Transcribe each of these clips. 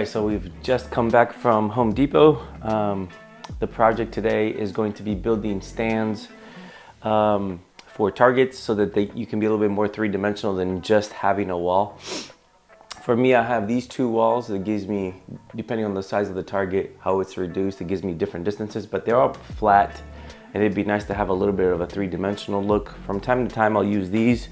right, so we've just come back from Home Depot. The project today is going to be building stands for targets so that you can be a little bit more three-dimensional than just having a wall. For me, I have these two walls that gives me, depending on the size of the target, how it's reduced, it gives me different distances, but they're all flat, and it'd be nice to have a little bit of a three-dimensional look. From time to time, I'll use these.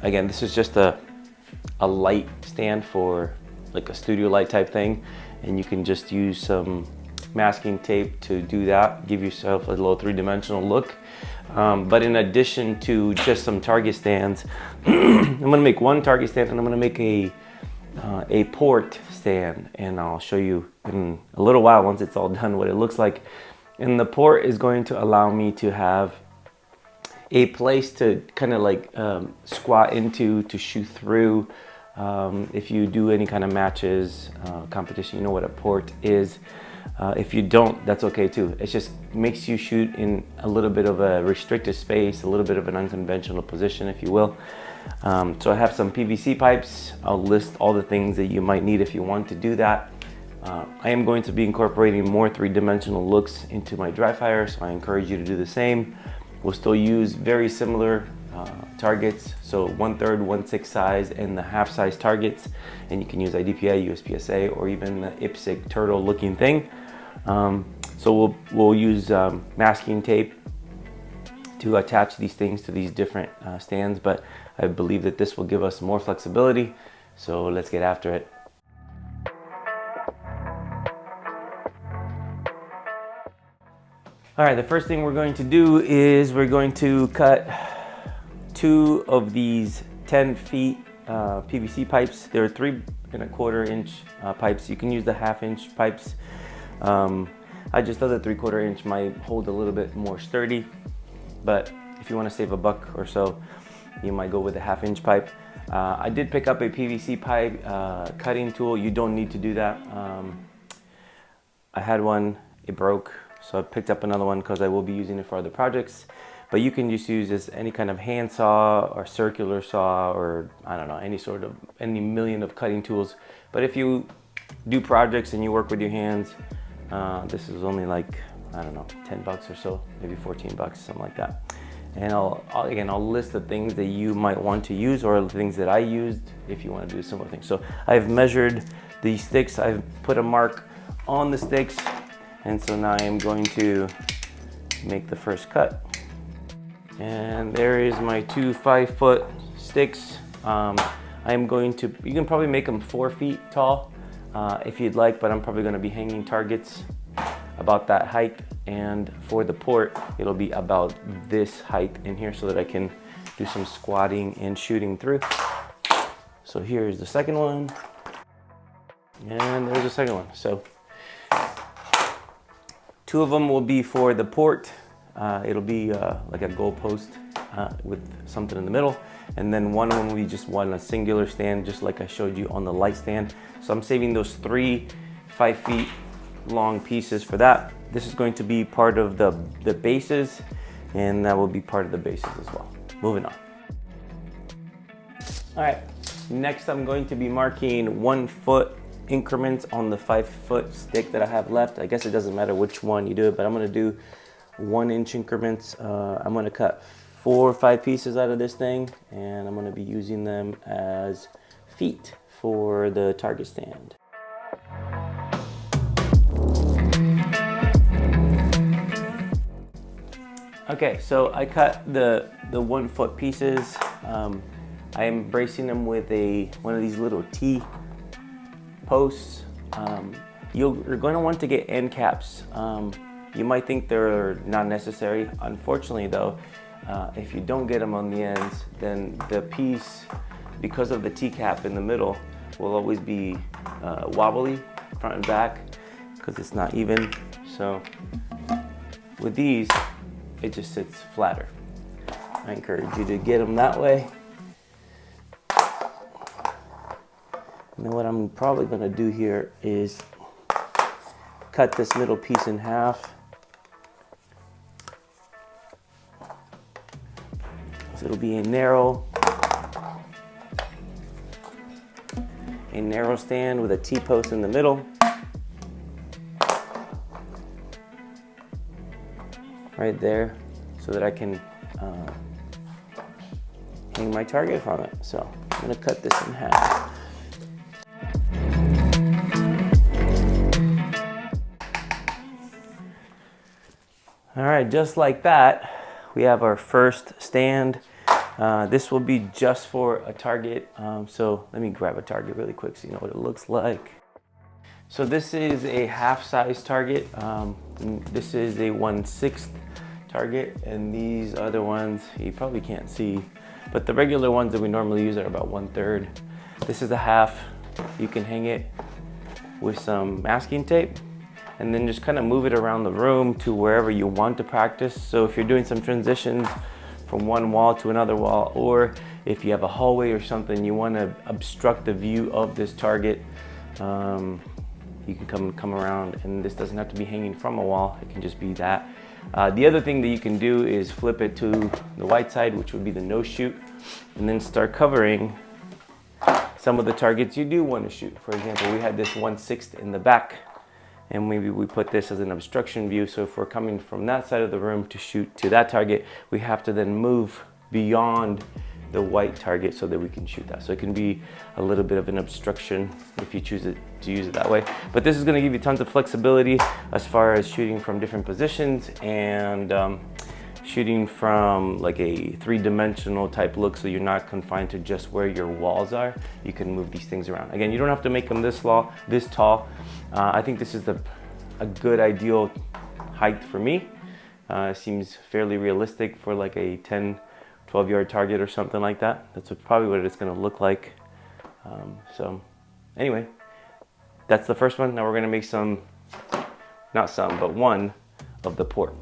Again, this is just a light stand for like a studio light type thing, and you can just use some masking tape to do that, give yourself a little three-dimensional look. But in addition to just some target stands, I'm gonna make one target stand, and I'm gonna make a port stand, and I'll show you in a little while once it's all done what it looks like. And the port is going to allow me to have a place to kind of like squat into, to shoot through. If you do any kind of matches, competition, you know what a port is. If you don't, that's okay too. It just makes you shoot in a little bit of a restricted space, a little bit of an unconventional position, if you will. So I have some PVC pipes. I'll list all the things that you might need if you want to do that. I am going to be incorporating more three-dimensional looks into my Dryfire, so I encourage you to do the same. We'll still use very similar targets, so 1/3, 1/6 size, and the half size targets, and you can use IDPA, USPSA, or even the IPSC turtle looking thing. So we'll use masking tape to attach these things to these different stands, but I believe that this will give us more flexibility, so let's get after it. All right, the first thing we're going to do is we're going to cut 2 of these 10 feet PVC pipes. They're 3 1/4 inch pipes. You can use the 1/2 inch pipes. I just thought the 3/4 inch might hold a little bit more sturdy, but if you want to save a buck or so, you might go with the 1/2 inch pipe. I did pick up a PVC pipe cutting tool. You don't need to do that. I had one, it broke, so I picked up another one because I will be using it for other projects. But you can just use this any kind of hand saw or circular saw, or I don't know, any million of cutting tools. But if you do projects and you work with your hands, this is only like, I don't know, 10 bucks or so, maybe 14 bucks, something like that. And I'll list the things that you might want to use, or the things that I used if you want to do a similar thing. So I've measured these sticks, I've put a mark on the sticks, and so now I am going to make the first cut. And there is my 2 5-foot sticks. I'm going to, you can probably make them 4 feet tall if you'd like, but I'm probably going to be hanging targets about that height. And for the port, it'll be about this height in here so that I can do some squatting and shooting through. So here's the second one. And there's the second one. So 2 of them will be for the port. It'll be like a goal post with something in the middle, and then one of them will be just a singular stand, just like I showed you on the light stand. So I'm saving those 3 5 feet long pieces for that. This is going to be part of the bases, and that will be part of the bases as well. Moving on. All right, next I'm going to be marking 1 foot increments on the 5-foot stick that I have left. I guess it doesn't matter which one you do it, but I'm going to do 1 inch increments. I'm going to cut 4 or 5 pieces out of this thing, and I'm going to be using them as feet for the target stand. Okay, so I cut the 1 foot pieces. I am bracing them with one of these little T posts. You're going to want to get end caps. You might think they're not necessary. Unfortunately though, if you don't get them on the ends, then the piece, because of the T-cap in the middle, will always be wobbly front and back because it's not even. So with these, it just sits flatter. I encourage you to get them that way. And then what I'm probably going to do here is cut this middle piece in half. So it'll be a narrow a narrow stand with a T-post in the middle. Right there, so that I can hang my target from it. So I'm gonna cut this in half. All right, just like that, we have our first stand. This will be just for a target. So let me grab a target really quick so you know what it looks like. So this is a half-size target. This is a 1/6 target, and these other ones you probably can't see, but the regular ones that we normally use are about 1/3. This is a half. You can hang it with some masking tape and then just kind of move it around the room to wherever you want to practice. So if you're doing some transitions from one wall to another wall, or if you have a hallway or something, you want to obstruct the view of this target, you can come around, and this doesn't have to be hanging from a wall. It can just be that. The other thing that you can do is flip it to the white side, which would be the no shoot, and then start covering some of the targets you do want to shoot. For example, we had this 1/6 in the back, and maybe we put this as an obstruction view. So if we're coming from that side of the room to shoot to that target, we have to then move beyond the white target so that we can shoot that. So it can be a little bit of an obstruction if you choose to use it that way. But this is gonna give you tons of flexibility as far as shooting from different positions and shooting from like a three-dimensional type look, so you're not confined to just where your walls are. You can move these things around. Again, you don't have to make them this tall. I think this is a good ideal height for me. Seems fairly realistic for like a 10-12 yard target or something like that. That's probably what it's gonna look like. So anyway, that's the first one. Now we're gonna make one of the port.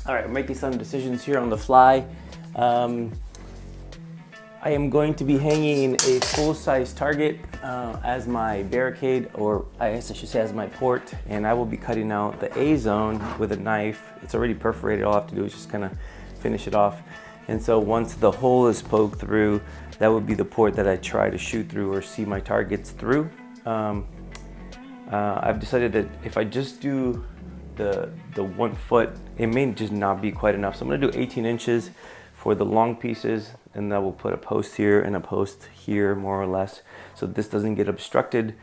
All right, we're making some decisions here on the fly. I am going to be hanging a full-size target as my barricade, or I guess I should say as my port, and I will be cutting out the A zone with a knife. It's already perforated. All I have to do is just kind of finish it off. And so once the hole is poked through, that would be the port that I try to shoot through or see my targets through. I've decided that if I just do the 1 foot, it may just not be quite enough. So I'm gonna do 18 inches for the long pieces, and I will put a post here and a post here, more or less, so this doesn't get obstructed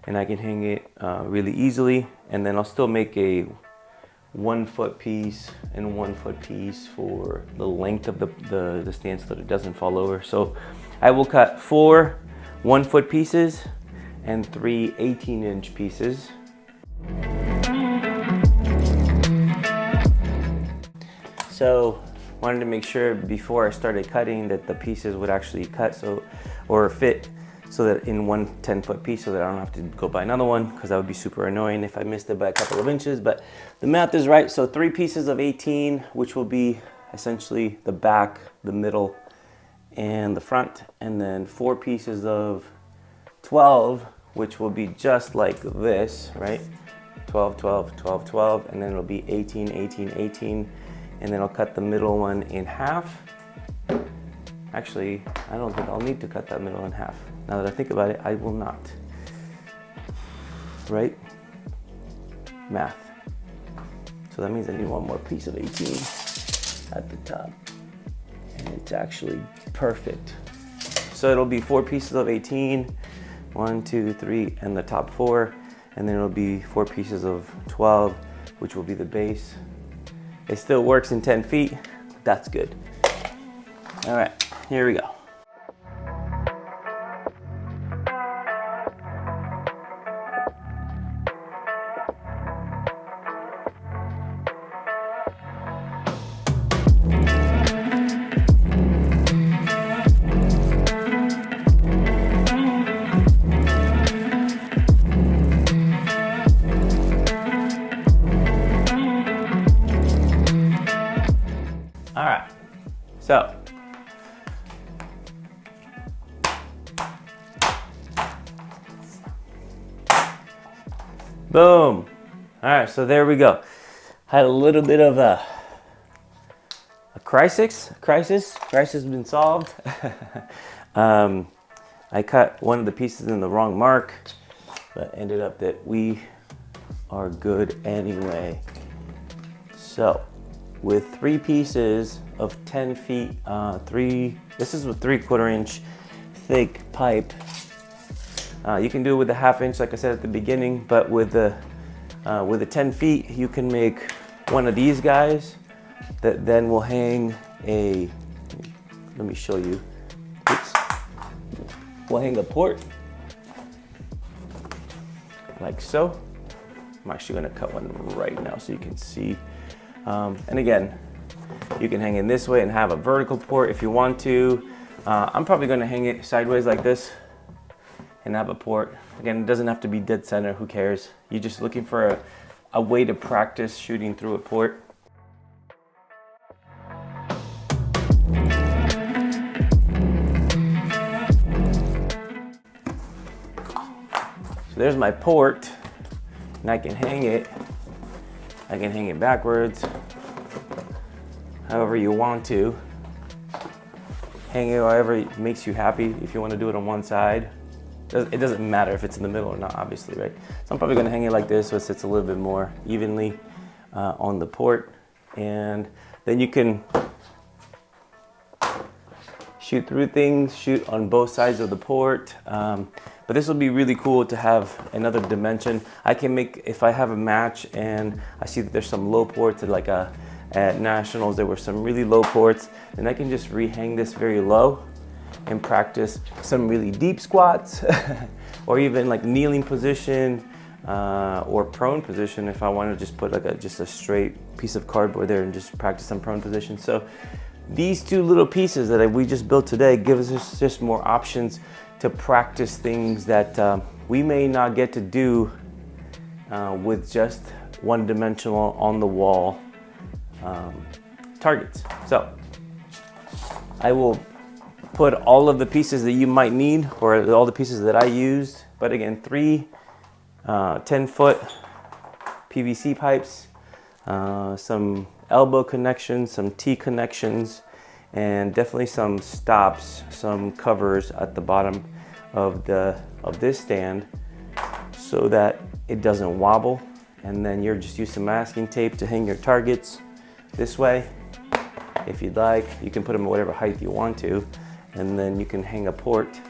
and I can hang it really easily. And then I'll still make a 1 foot piece and 1 foot piece for the length of the stand so that it doesn't fall over. So I will cut 4 1 foot pieces and 3 18-inch pieces. So wanted to make sure before I started cutting that the pieces would actually cut or fit, so that in one 10-foot piece, so that I don't have to go buy another one, because that would be super annoying if I missed it by a couple of inches. But the math is right. So 3 pieces of 18, which will be essentially the back, the middle, and the front, and then 4 pieces of 12, which will be just like this, right? 12, 12, 12, 12, and then it'll be 18, 18, 18. And then I'll cut the middle one in half. Actually, I don't think I'll need to cut that middle in half. Now that I think about it, I will not. Right? Math. So that means I need 1 more piece of 18 at the top. And it's actually perfect. So it'll be 4 pieces of 18, 1, 2, 3, and the top 4. And then it'll be 4 pieces of 12, which will be the base. It still works in 10 feet. That's good. All right, here we go. All right, so boom. All right, so there we go. Had a little bit of a crisis has been solved. I cut one of the pieces in the wrong mark, but ended up that we are good anyway. So with 3 pieces of 10 feet, this is with 3/4 inch thick pipe. You can do it with a 1/2 inch, like I said at the beginning, but with the 10 feet, you can make one of these guys that then will hang a, let me show you. Oops. We'll hang a port, like so. I'm actually gonna cut one right now so you can see. And again, you can hang it this way and have a vertical port if you want to. I'm probably gonna hang it sideways like this and have a port. Again, it doesn't have to be dead center, who cares? You're just looking for a way to practice shooting through a port. So there's my port, and I can hang it. I can hang it backwards, however you want to. Hang it however makes you happy. If you want to do it on one side, it doesn't matter if it's in the middle or not, obviously, right? So I'm probably going to hang it like this so it sits a little bit more evenly on the port, and then you can shoot through things, shoot on both sides of the port. But this will be really cool to have another dimension. I can make, if I have a match and I see that there's some low ports at Nationals, there were some really low ports, and I can just rehang this very low and practice some really deep squats or even like kneeling position or prone position if I want to just put like just a straight piece of cardboard there and just practice some prone position. So these 2 little pieces that we just built today give us just more options to practice things that we may not get to do with just one-dimensional on the wall targets. So I will put all of the pieces that you might need, or all the pieces that I used, but again, 3 10-foot PVC pipes, some elbow connections, some T connections, and definitely some stops, some covers at the bottom of this stand so that it doesn't wobble. And then you're just use some masking tape to hang your targets this way. If you'd like, you can put them at whatever height you want to, and then you can hang a port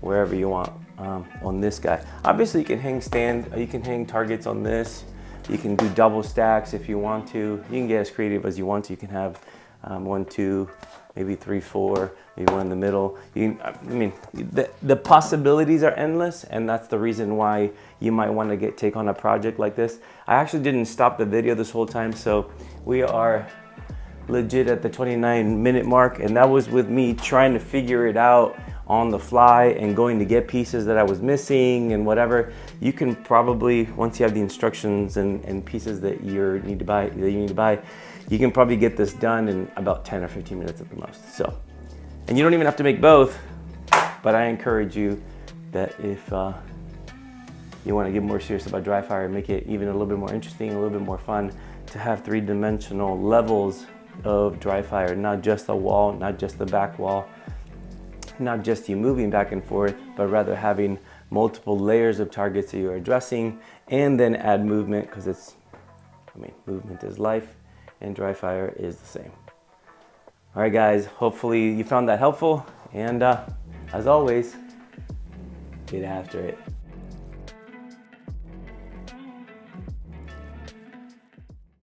wherever you want on this guy. Obviously, you can hang targets on this. You can do double stacks if you want to. You can get as creative as you want to. You can have 1, 2, maybe 3, 4, maybe one in the middle. The possibilities are endless, and that's the reason why you might want to take on a project like this. I actually didn't stop the video this whole time, so we are legit at the 29-minute mark, and that was with me trying to figure it out on the fly and going to get pieces that I was missing and whatever. You can probably, once you have the instructions and pieces that you need to buy, you can probably get this done in about 10 or 15 minutes at the most. So, and you don't even have to make both, but I encourage you that if you want to get more serious about Dryfire and make it even a little bit more interesting, a little bit more fun, to have 3-dimensional levels of Dryfire, not just the wall, not just the back wall, not just you moving back and forth, but rather having multiple layers of targets that you're addressing, and then add movement, because movement is life, and Dryfire is the same. All right, guys, hopefully you found that helpful, and as always, get after it.